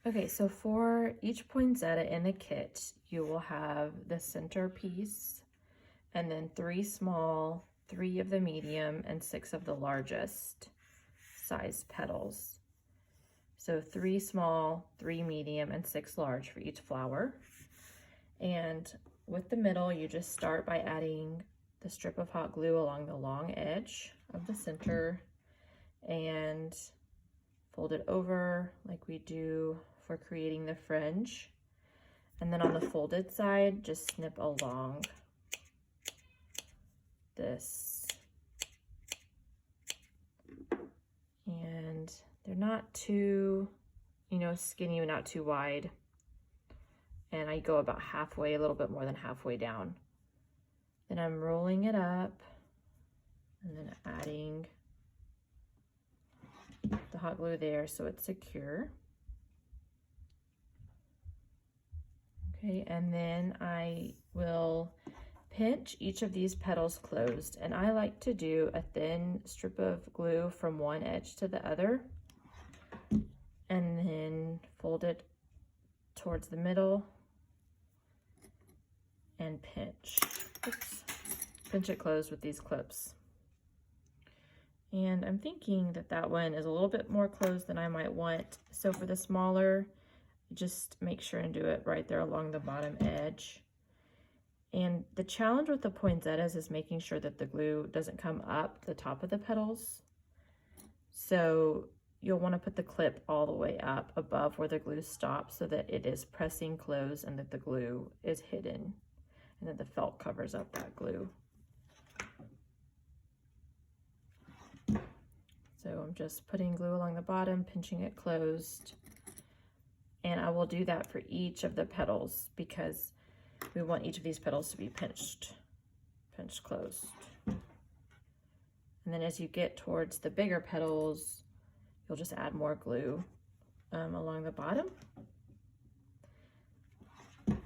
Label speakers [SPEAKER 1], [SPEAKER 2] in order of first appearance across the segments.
[SPEAKER 1] Okay, so for each poinsettia in the kit, you will have the center piece and then 3 small, 3 of the medium, and 6 of the largest size petals. So 3 small, 3 medium, and 6 large for each flower. And with the middle, you just start by adding the strip of hot glue along the long edge of the center and fold it over like we do for creating the fringe. And then on the folded side, just snip along this. And they're not too, skinny, not too wide. And I go about halfway, a little bit more than halfway down. Then I'm rolling it up and then adding the hot glue there so it's secure. Okay, and then I will pinch each of these petals closed, and I like to do a thin strip of glue from one edge to the other and then fold it towards the middle and pinch. Oops. Pinch it closed with these clips. And I'm thinking that that one is a little bit more closed than I might want. So for the smaller, just make sure and do it right there along the bottom edge. And the challenge with the poinsettias is making sure that the glue doesn't come up the top of the petals. So you'll want to put the clip all the way up above where the glue stops so that it is pressing closed and that the glue is hidden and that the felt covers up that glue. So I'm just putting glue along the bottom, pinching it closed. And I will do that for each of the petals because we want each of these petals to be pinched closed. And then as you get towards the bigger petals, you'll just add more glue along the bottom,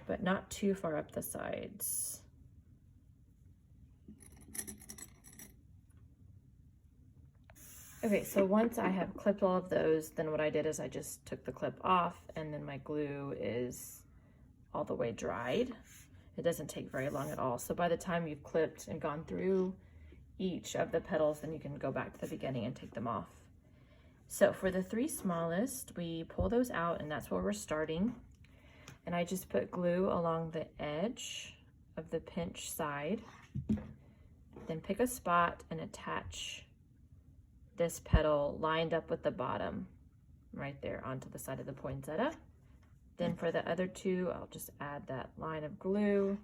[SPEAKER 1] but not too far up the sides. Okay, so once I have clipped all of those, then what I did is I just took the clip off, and then my glue is all the way dried. It doesn't take very long at all. So by the time you've clipped and gone through each of the petals, then you can go back to the beginning and take them off. So for the 3 smallest, we pull those out, and that's where we're starting. And I just put glue along the edge of the pinch side, then pick a spot and attach this petal lined up with the bottom right there onto the side of the poinsettia. Then for the other 2, I'll just add that line of glue,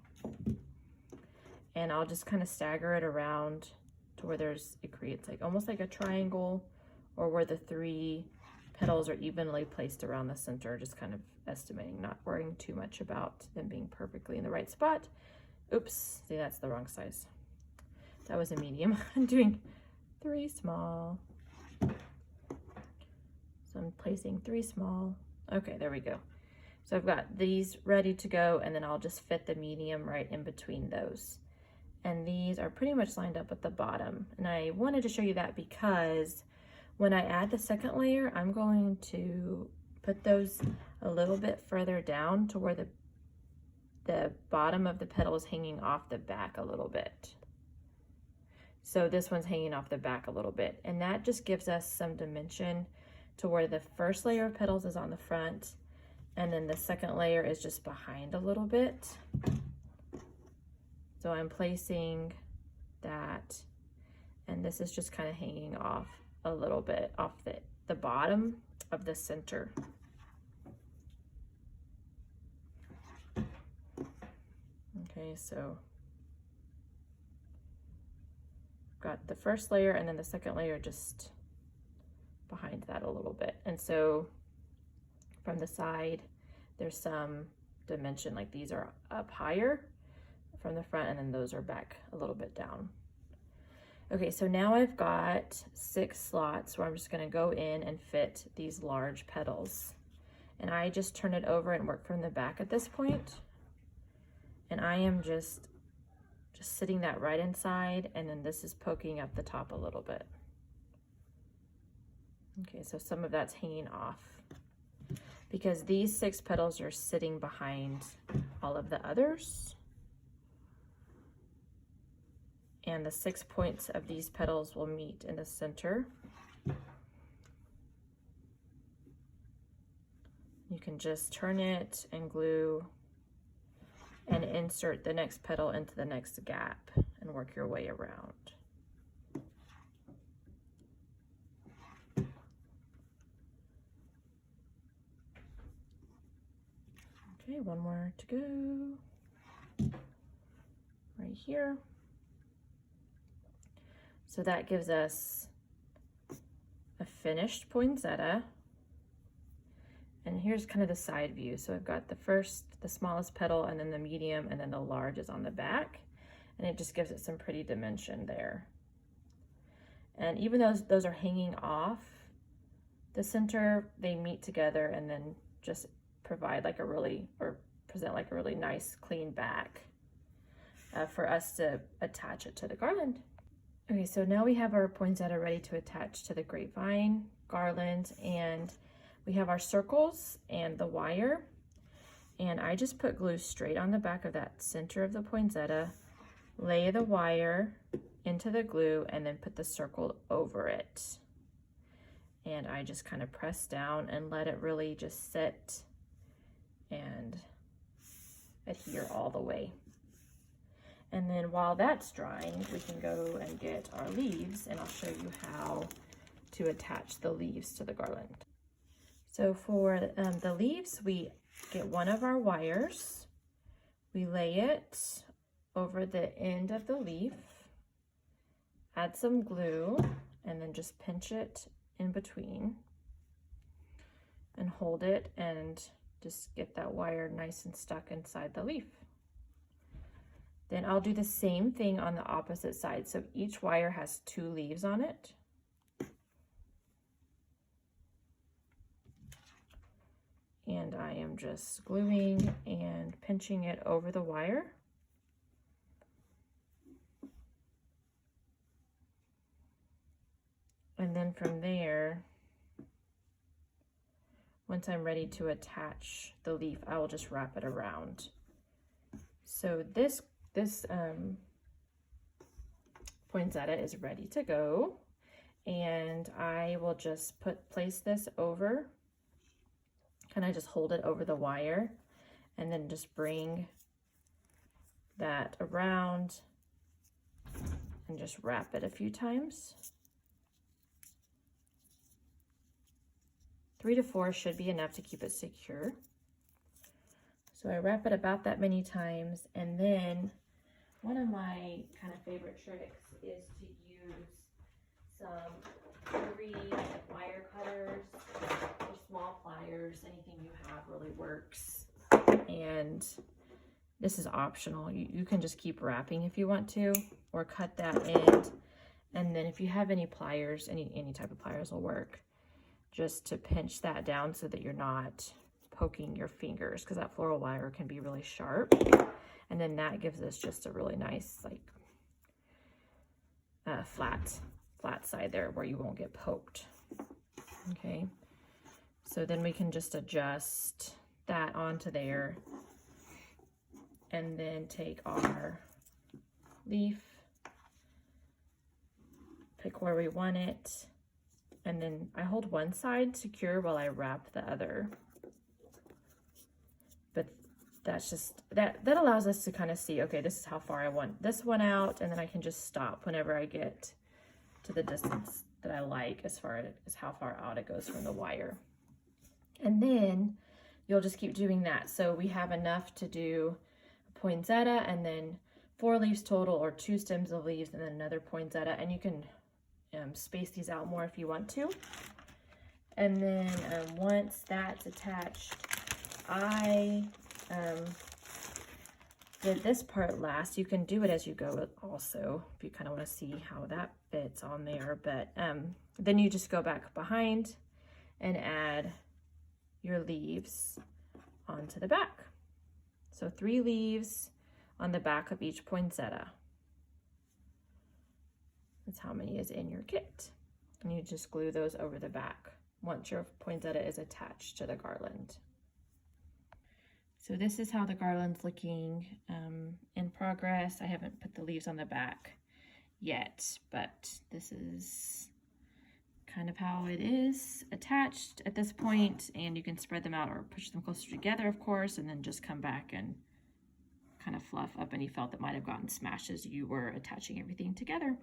[SPEAKER 1] and I'll just kind of stagger it around to where it creates like almost like a triangle, or where the 3 petals are evenly placed around the center, just kind of estimating, not worrying too much about them being perfectly in the right spot. Oops, see, that's the wrong size. That was a medium. I'm doing 3 small. So I'm placing 3 small. Okay, there we go. So I've got these ready to go, and then I'll just fit the medium right in between those. And these are pretty much lined up at the bottom. And I wanted to show you that because when I add the second layer, I'm going to put those a little bit further down to where the bottom of the petal is hanging off the back a little bit. So this one's hanging off the back a little bit, and that just gives us some dimension to where the first layer of petals is on the front, and then the second layer is just behind a little bit. So I'm placing that, and this is just kind of hanging off a little bit off the bottom of the center. Okay, so got the first layer and then the second layer just behind that a little bit. And so from the side, there's some dimension, like these are up higher from the front, and then those are back a little bit down. Okay, so now I've got 6 slots where I'm just gonna go in and fit these large petals. And I just turn it over and work from the back at this point. And I am just sitting that right inside, and then this is poking up the top a little bit. Okay, so some of that's hanging off. because these 6 petals are sitting behind all of the others. And the 6 points of these petals will meet in the center. You can just turn it and glue and insert the next petal into the next gap and work your way around. Okay, one more to go right here. So that gives us a finished poinsettia. And here's kind of the side view. So I've got the smallest petal, and then the medium, and then the large is on the back. And it just gives it some pretty dimension there. And even though those are hanging off the center, they meet together and then just provide like present like a really nice clean back for us to attach it to the garland. Okay, so now we have our poinsettia ready to attach to the grapevine garland, and we have our circles and the wire, and I just put glue straight on the back of that center of the poinsettia, lay the wire into the glue, and then put the circle over it. And I just kind of press down and let it really just sit and adhere all the way. And then while that's drying, we can go and get our leaves, and I'll show you how to attach the leaves to the garland. So for the leaves, we get one of our wires, we lay it over the end of the leaf, add some glue, and then just pinch it in between and hold it and just get that wire nice and stuck inside the leaf. Then I'll do the same thing on the opposite side. So each wire has 2 leaves on it. And I am just gluing and pinching it over the wire. And then from there, once I'm ready to attach the leaf, I will just wrap it around. So this poinsettia is ready to go, and I will just place this over, and I just hold it over the wire, and then just bring that around and just wrap it a few times. 3 to 4 should be enough to keep it secure. So I wrap it about that many times, and then one of my kind of favorite tricks is to use some 3 wire cutters or small pliers. Anything you have really works. And this is optional. You can just keep wrapping if you want to, or cut that end. And then if you have any pliers, any type of pliers will work, just to pinch that down so that you're not poking your fingers, because that floral wire can be really sharp. And then that gives us just a really nice, like, flat side there where you won't get poked. Okay, so then we can just adjust that onto there, and then take our leaf, pick where we want it, and then I hold one side secure while I wrap the other. But that's just, that allows us to kind of see, okay, this is how far I want this one out, and then I can just stop whenever I get to the distance that I like as far as how far out it goes from the wire. And then you'll just keep doing that. So we have enough to do a poinsettia, and then 4 leaves total, or 2 stems of leaves, and then another poinsettia, and you can space these out more if you want to. And then once that's attached, I did this part last. You can do it as you go also, if you kind of want to see how that fits on there. But then you just go back behind and add your leaves onto the back. So 3 leaves on the back of each poinsettia. That's how many is in your kit. And you just glue those over the back once your poinsettia is attached to the garland. So this is how the garland's looking in progress. I haven't put the leaves on the back yet, but this is kind of how it is attached at this point, and you can spread them out or push them closer together, of course, and then just come back and kind of fluff up any felt that might have gotten smashed as you were attaching everything together.